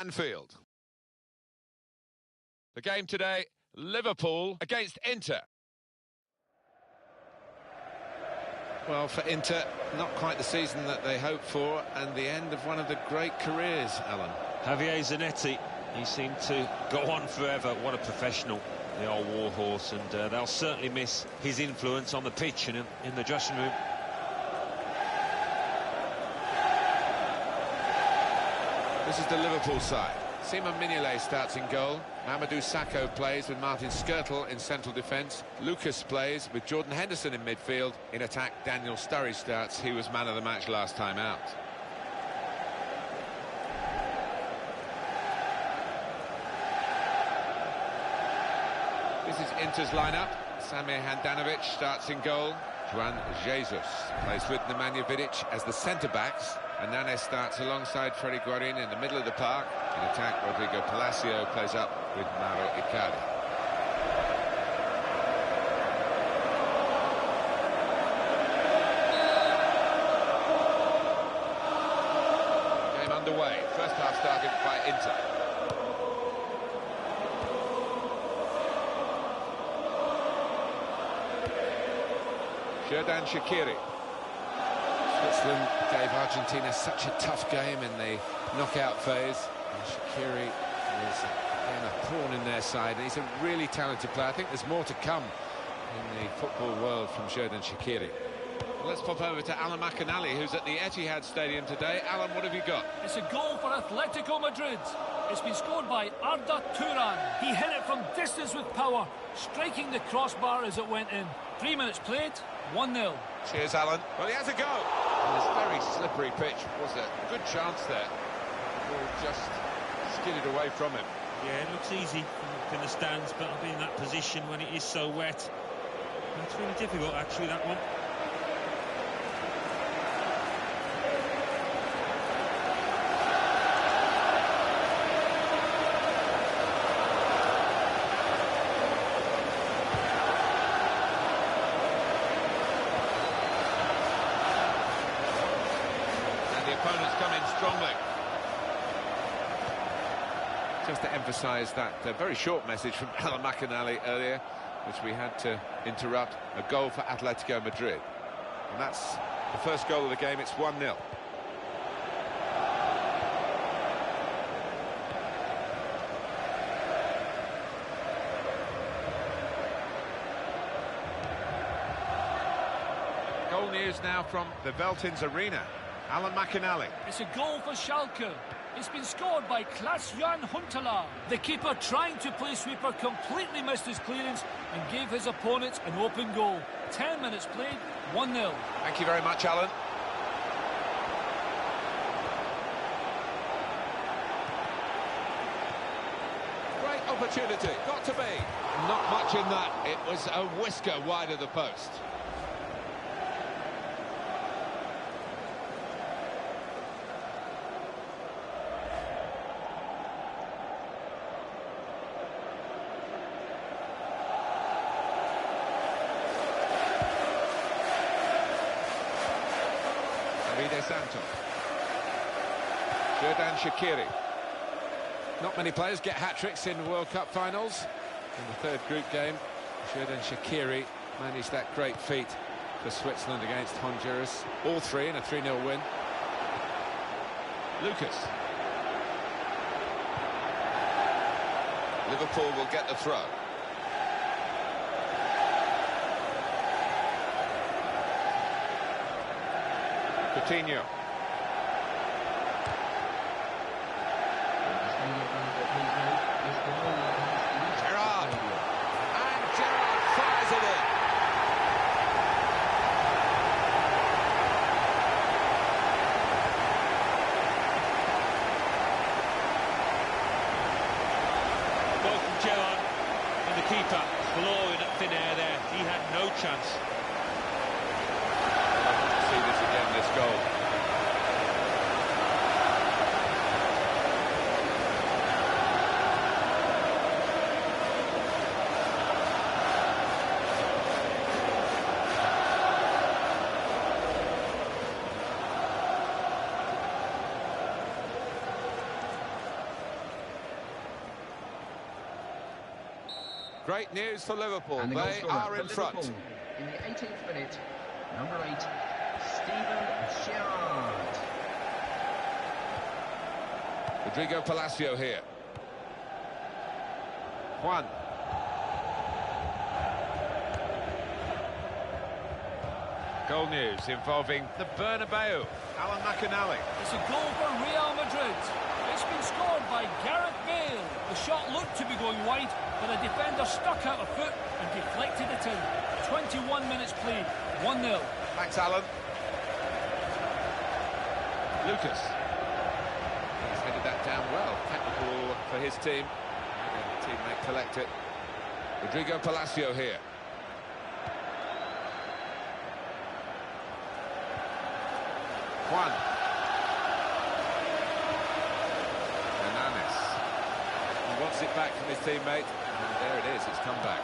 Anfield. The game today, Liverpool against Inter. Well, for Inter, not quite the season that they hoped for, and the end of one of the great careers, Alan. Javier Zanetti, he seemed to go on forever. What a professional, the old warhorse, and they'll certainly miss his influence on the pitch and in the dressing room. This is the Liverpool side. Simon Mignolet starts in goal. Mamadou Sakho plays with Martin Skrtel in central defence. Lucas plays with Jordan Henderson in midfield. In attack, Daniel Sturridge starts. He was man of the match last time out. This is Inter's lineup. Samir Handanovic starts in goal. Juan Jesus plays with Nemanja Vidic as the centre-backs. And Nane starts alongside Freddy Guarin in the middle of the park. In attack, Rodrigo Palacio plays up with Mauro Icardi. Game underway. First half started by Inter. Xherdan Shaqiri. Switzerland gave Argentina such a tough game in the knockout phase. And Shaqiri is again a thorn in their side, and he's a really talented player. I think there's more to come in the football world from Xherdan Shaqiri. Well, let's pop over to Alan McInally, who's at the Etihad Stadium today. Alan, what have you got? It's a goal for Atletico Madrid. It's been scored by Arda Turan. He hit it from distance with power, striking the crossbar as it went in. 3 minutes played, 1-0. Cheers, Alan. Well, he has a go. And this very slippery pitch was a good chance there. The ball just skidded away from him. Yeah, it looks easy from the stands, but I've been in that position when it is so wet. It's really difficult, actually, that one. Opponents come in strongly. Just to emphasise that very short message from Alan McInally earlier, which we had to interrupt. A goal for Atletico Madrid. And that's the first goal of the game. It's 1-0. Goal news now from the Veltins Arena. Alan McInally. It's a goal for Schalke. It's been scored by Klaas-Jan Huntelaar. The keeper, trying to play sweeper, completely missed his clearance and gave his opponents an open goal. 10 minutes played, 1-0. Thank you very much, Alan. Great opportunity, got to be. Not much in that. It was a whisker wide of the post. Santos. Xherdan Shaqiri. Not many players get hat-tricks in World Cup finals. In the third group game, Xherdan Shaqiri managed that great feat for Switzerland against Honduras. All three in a 3-0 win. Lucas. Liverpool will get the throw. Coutinho. Gerrard. And Gerrard fires it in. Goal from Gerrard, and the keeper clawing at thin air there. He had no chance. See this again, this goal. Great news for Liverpool. And They are in front. Liverpool, in the 18th minute, number 8, Steven Gerrard. Rodrigo Palacio here. Juan. Goal news involving the Bernabeu. Alan McInally. It's a goal for Real Madrid. It's been scored by Gareth Bale. The shot looked to be going wide, but a defender stuck out a foot and deflected it in. 21 minutes played, 1-0. Thanks, Alan. Lucas. He's headed that down well. Technical for his team. Teammate collect it. Rodrigo Palacio here. Juan. Hernanes. He wants it back from his teammate. And there it is, it's come back.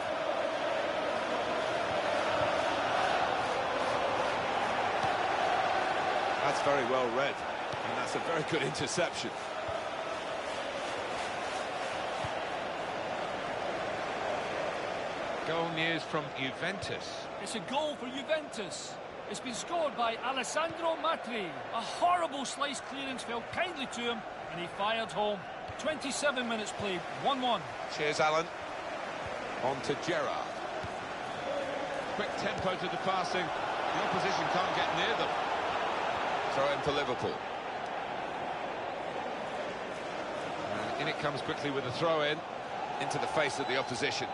That's very well read. And that's a very good interception. Goal news from Juventus. It's a goal for Juventus. It's been scored by Alessandro Matri. A horrible slice clearance fell kindly to him, and he fired home. 27 minutes played, 1-1. Cheers, Alan. On to Gerrard. Quick tempo to the passing. The opposition can't get near them. Throw in for Liverpool. In it comes quickly with a throw-in. Into the face of the opposition.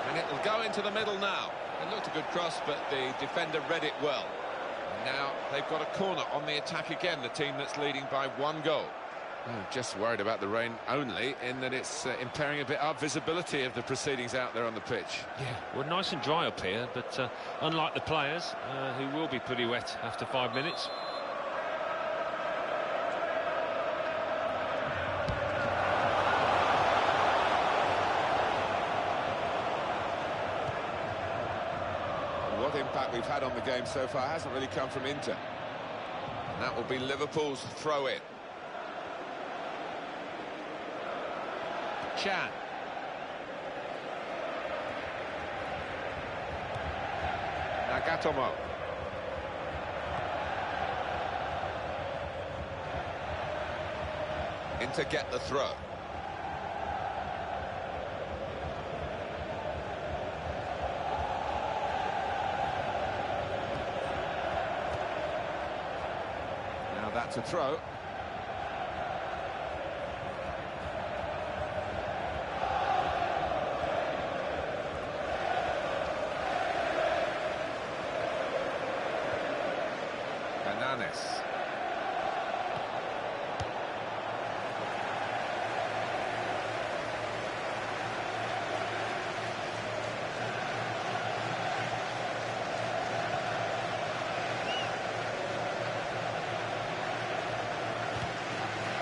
And it'll go into the middle now. It looked a good cross, but the defender read it well. And now they've got a corner on the attack again, the team that's leading by 1 goal. Oh, just worried about the rain only, in that it's impairing a bit our visibility of the proceedings out there on the pitch. Yeah, well, nice and dry up here, but unlike the players, who will be pretty wet after 5 minutes. What impact we've had on the game so far hasn't really come from Inter. And that will be Liverpool's throw-in. Chan. Nagatomo. Inter get the throw. Now that's a throw. Hernanes.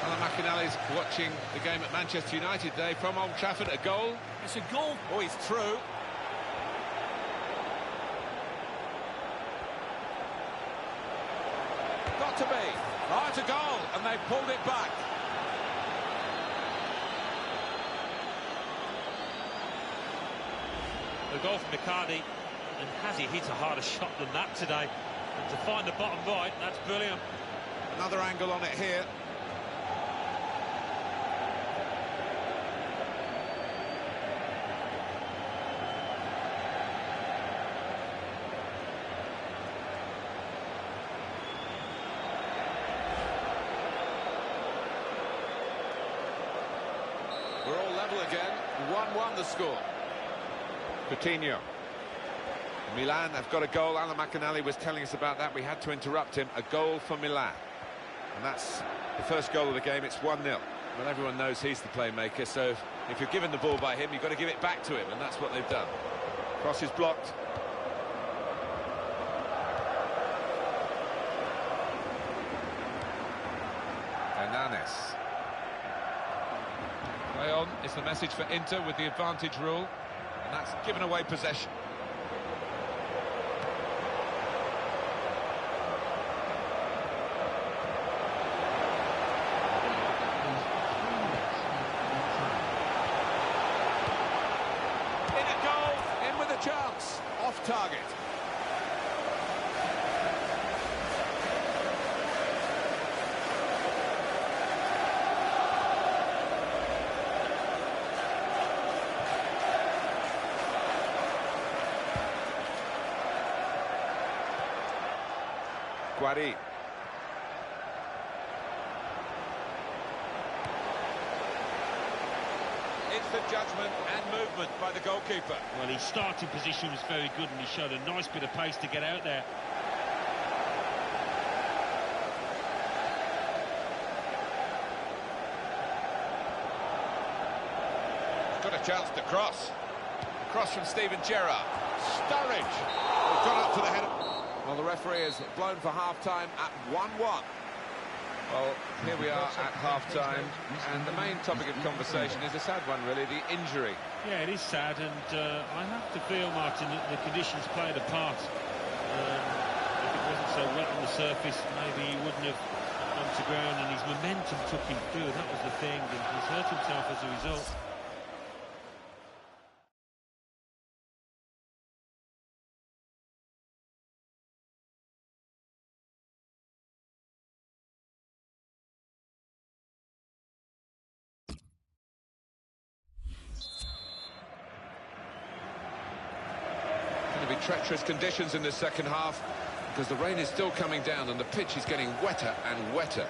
Alan McInally's watching the game at Manchester United today from Old Trafford. A goal. It's a goal. Oh, he's through. Got to be. Oh, it's a goal, and they pulled it back. The goal from McCartney, and has he hit a harder shot than that today? And to find the bottom right, that's brilliant. Another angle on it here. We're all level again. 1-1 the score. Coutinho. Milan have got a goal. Alan McInally was telling us about that. We had to interrupt him. A goal for Milan. And that's the first goal of the game. It's 1-0. Well, everyone knows he's the playmaker, so if you're given the ball by him, you've got to give it back to him, and that's what they've done. Cross is blocked. Hernanes. Play on is the message for Inter with the advantage rule. And that's given away possession. Guari. It's the judgment and movement by the goalkeeper. Well, his starting position was very good and he showed a nice bit of pace to get out there. Got a chance to cross. Cross from Steven Gerrard. Sturridge. Got up to the head. Well, the referee has blown for half-time at 1-1. Well, here we are at half-time, and the main topic of conversation is a sad one, really, the injury. Yeah, it is sad, and I have to feel, Martin, that the conditions played a part. If it wasn't so wet on the surface, maybe he wouldn't have gone to ground, and his momentum took him through. That was the thing, and he's hurt himself as a result. Going to be treacherous conditions in the second half because the rain is still coming down and the pitch is getting wetter and wetter.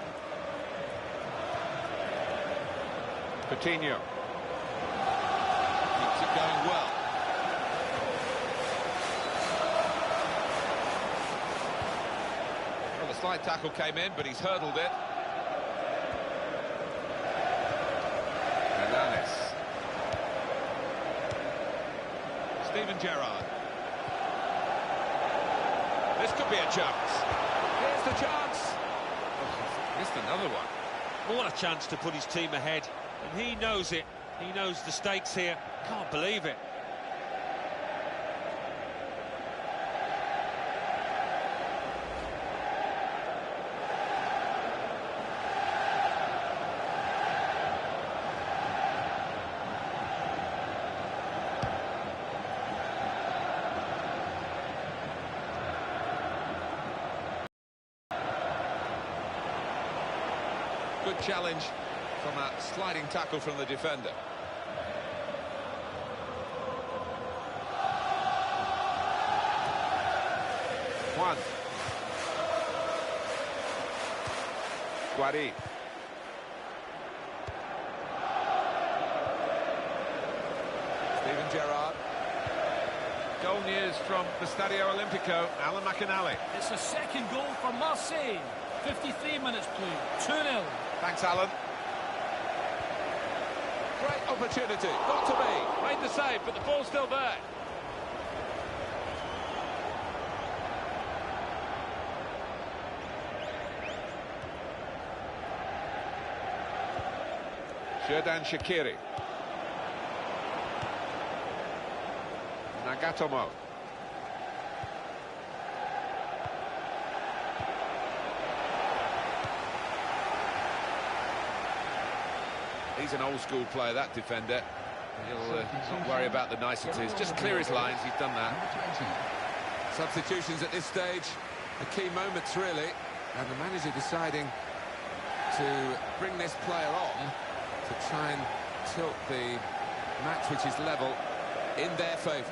Coutinho. Keeps it going well. Well, the slide tackle came in, but he's hurdled it. Hernandez. Steven Gerrard. This could be a chance. Here's the chance. Oh, missed another one. What a chance to put his team ahead, and he knows it. He knows the stakes here. Can't believe it. Good challenge from a sliding tackle from the defender. Juan. Guari. Steven Gerrard. Goal news from the Stadio Olimpico, Alan McInally. It's a second goal for Marseille. 53 minutes played, 2-0. Thanks, Alan. Great opportunity, got to be. Made the save, but the ball's still there. Xherdan Shaqiri. Nagatomo. He's an old-school player, that defender. He'll not worry about the niceties. Just clear his lines, he's done that. Substitutions at this stage, the key moments, really. And the manager deciding to bring this player on to try and tilt the match, which is level, in their favour.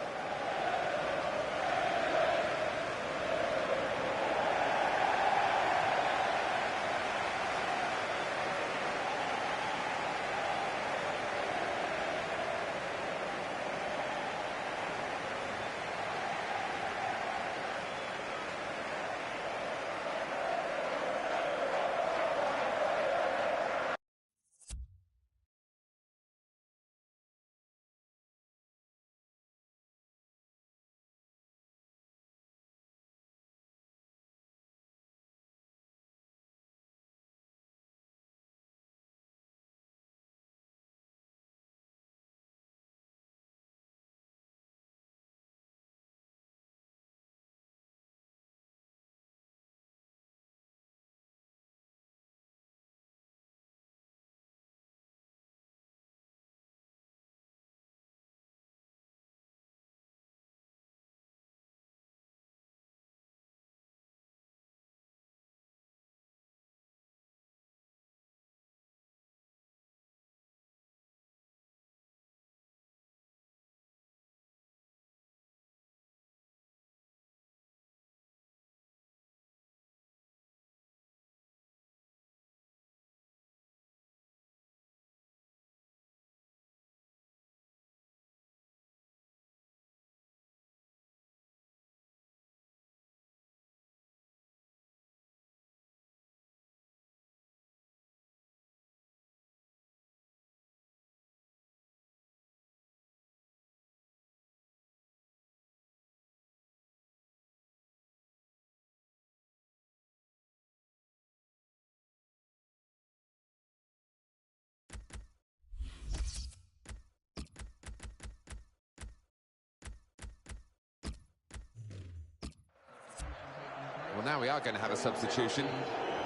now we are going to have a substitution.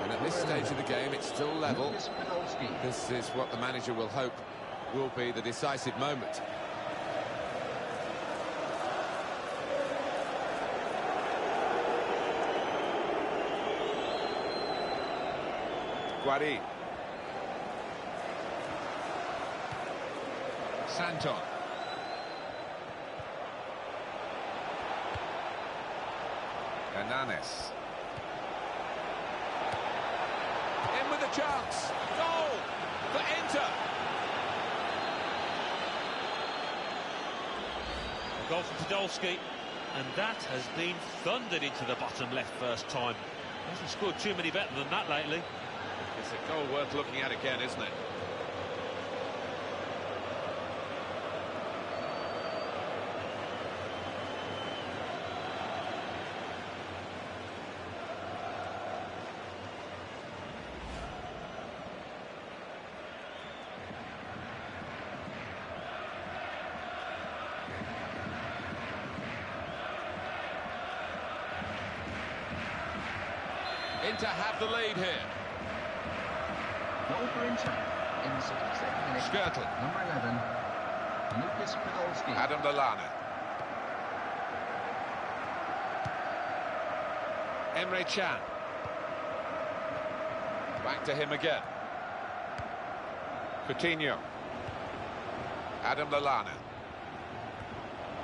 And at this stage of the game, it's still level. This is what the manager will hope will be the decisive moment. Guari. Santon. Hernanes. In with a chance. Goal for Inter. A goal from Podolski, and that has been thundered into the bottom left first time. He hasn't scored too many better than that lately. It's a goal worth looking at again, isn't it? Inter have the lead here. Goal for Inter in the 62nd minute. Skirtle. Number 11, Lucas Podolski. Adam Lallana. Emre Can. Back to him again. Coutinho. Adam Lallana.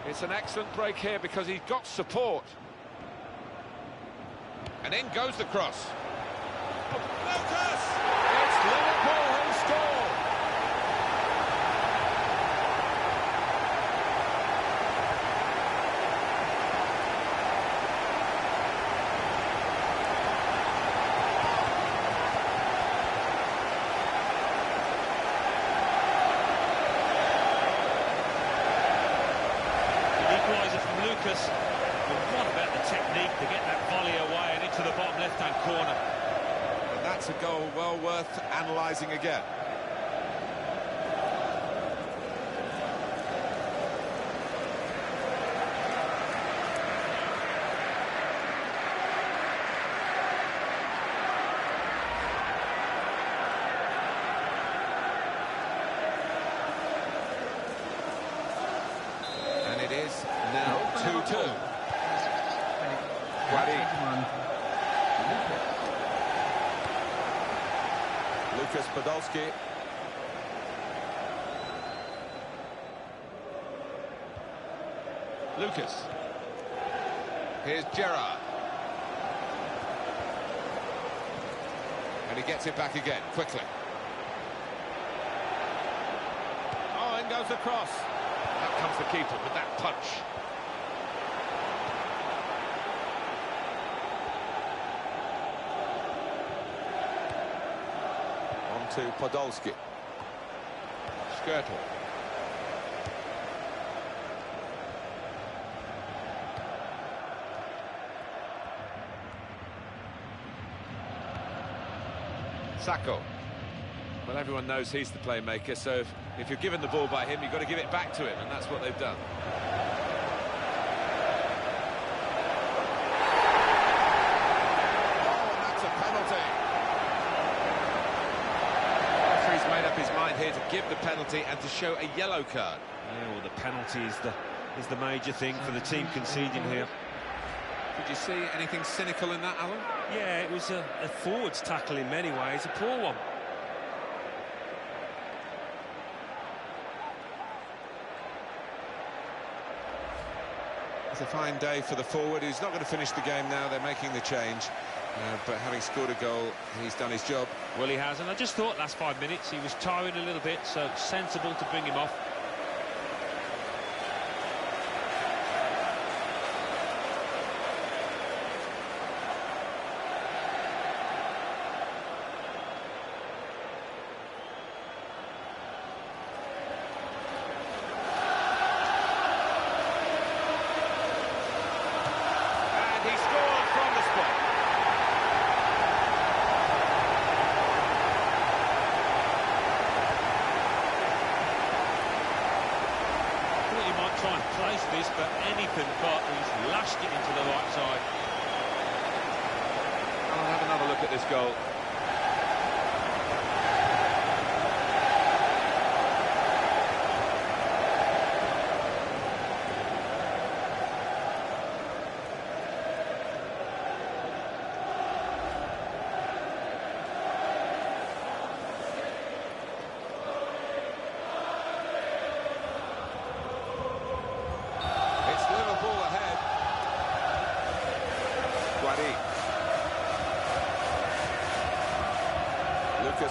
It's an excellent break here because he's got support. And in goes the cross. Lucas! It's Liverpool who score! An equaliser from Lucas. But what about the technique to get that volley away and into the bottom left-hand corner? And that's a goal well worth analysing again. And it is now 2-2. Lucas Podolski. Lucas. Here's Gerrard. And he gets it back again, quickly. Oh, in goes the cross. Out comes the keeper with that punch. To Podolski. Skirtle. Sacco. Well, everyone knows he's the playmaker, so if you're given the ball by him, you've got to give it back to him, and that's what they've done. Oh, and that's a penalty. He's made up his mind here to give the penalty and to show a yellow card. Yeah, well, the penalty is the major thing for the team conceding here. Did you see anything cynical in that, Alan? Yeah, it was a forwards tackle in many ways, a poor one. It's a fine day for the forward. He's not going to finish the game now. They're making the change. But having scored a goal, he's done his job. Well, he has, and I just thought last 5 minutes he was tiring a little bit, so sensible to bring him off. And he scored from the spot. Try and place this, but anything but. He's lashed it into the right side. look at this goal.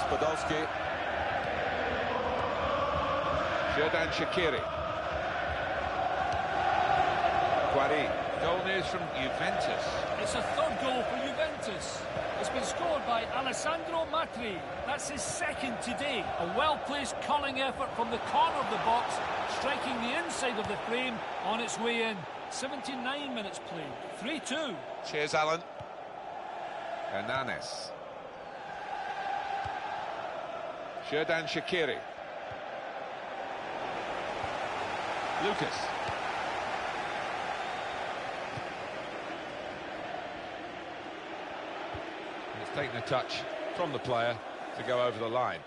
Podolski. Xherdan Shaqiri. Guari. Goal news from Juventus. It's a third goal for Juventus. It's been scored by Alessandro Matri. That's his second today. A well-placed curling effort from the corner of the box, striking the inside of the frame on its way in. 79 minutes played. 3-2. Cheers, Alan. Hernanes. Xherdan Shaqiri. Lucas. It's taken a touch from the player to go over the line.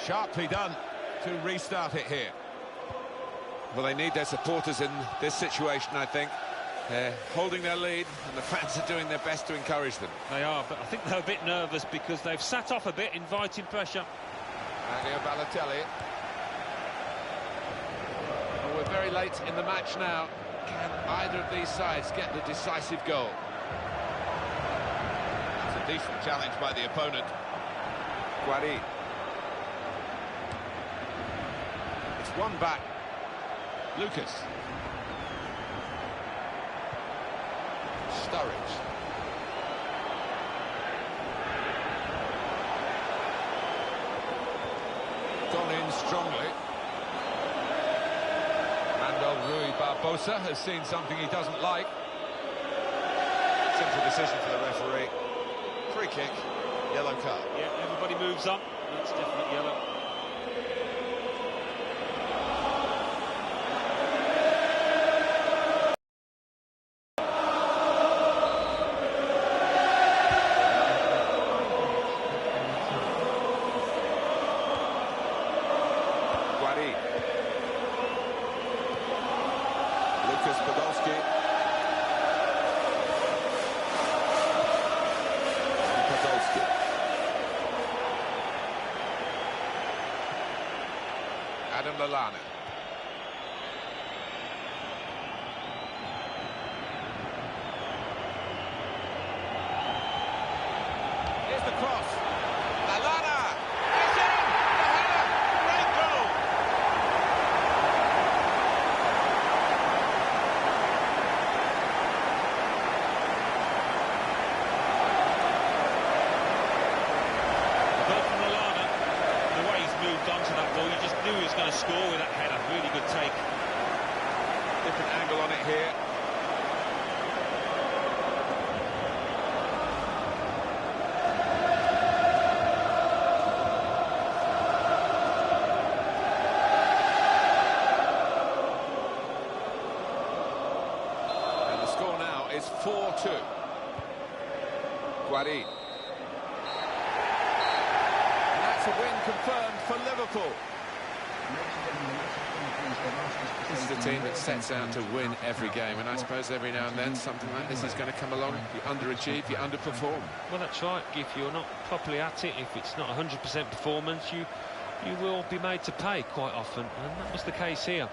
Sharply done to restart it here. Well, they need their supporters in this situation, I think. They're holding their lead, and the fans are doing their best to encourage them. They are, but I think they're a bit nervous because they've sat off a bit, inviting pressure. Mario Balotelli. Well, we're very late in the match now. Can either of these sides get the decisive goal? It's a decent challenge by the opponent. Guari. It's one back. Lucas. Sturridge. Gone in strongly. Manuel Rui Barbosa has seen something he doesn't like. Simple decision for the referee. Free kick, yellow card. Yeah, everybody moves on. That's definitely yellow. Podolski. Podolski. Adam Lallana. Here's the cross. Lallana. It's in. The header. Great goal. Onto that ball, you just knew he was going to score with that header. Really good take. Different angle on it here. And the score now is 4-2. Guari. That's a win confirmed for Liverpool. This is a team that sets out to win every game, and I suppose every now and then something like this is going to come along. You underachieve, you underperform. Well, that's right. If you're not properly at it, if it's not 100% performance, you will be made to pay quite often, and that was the case here.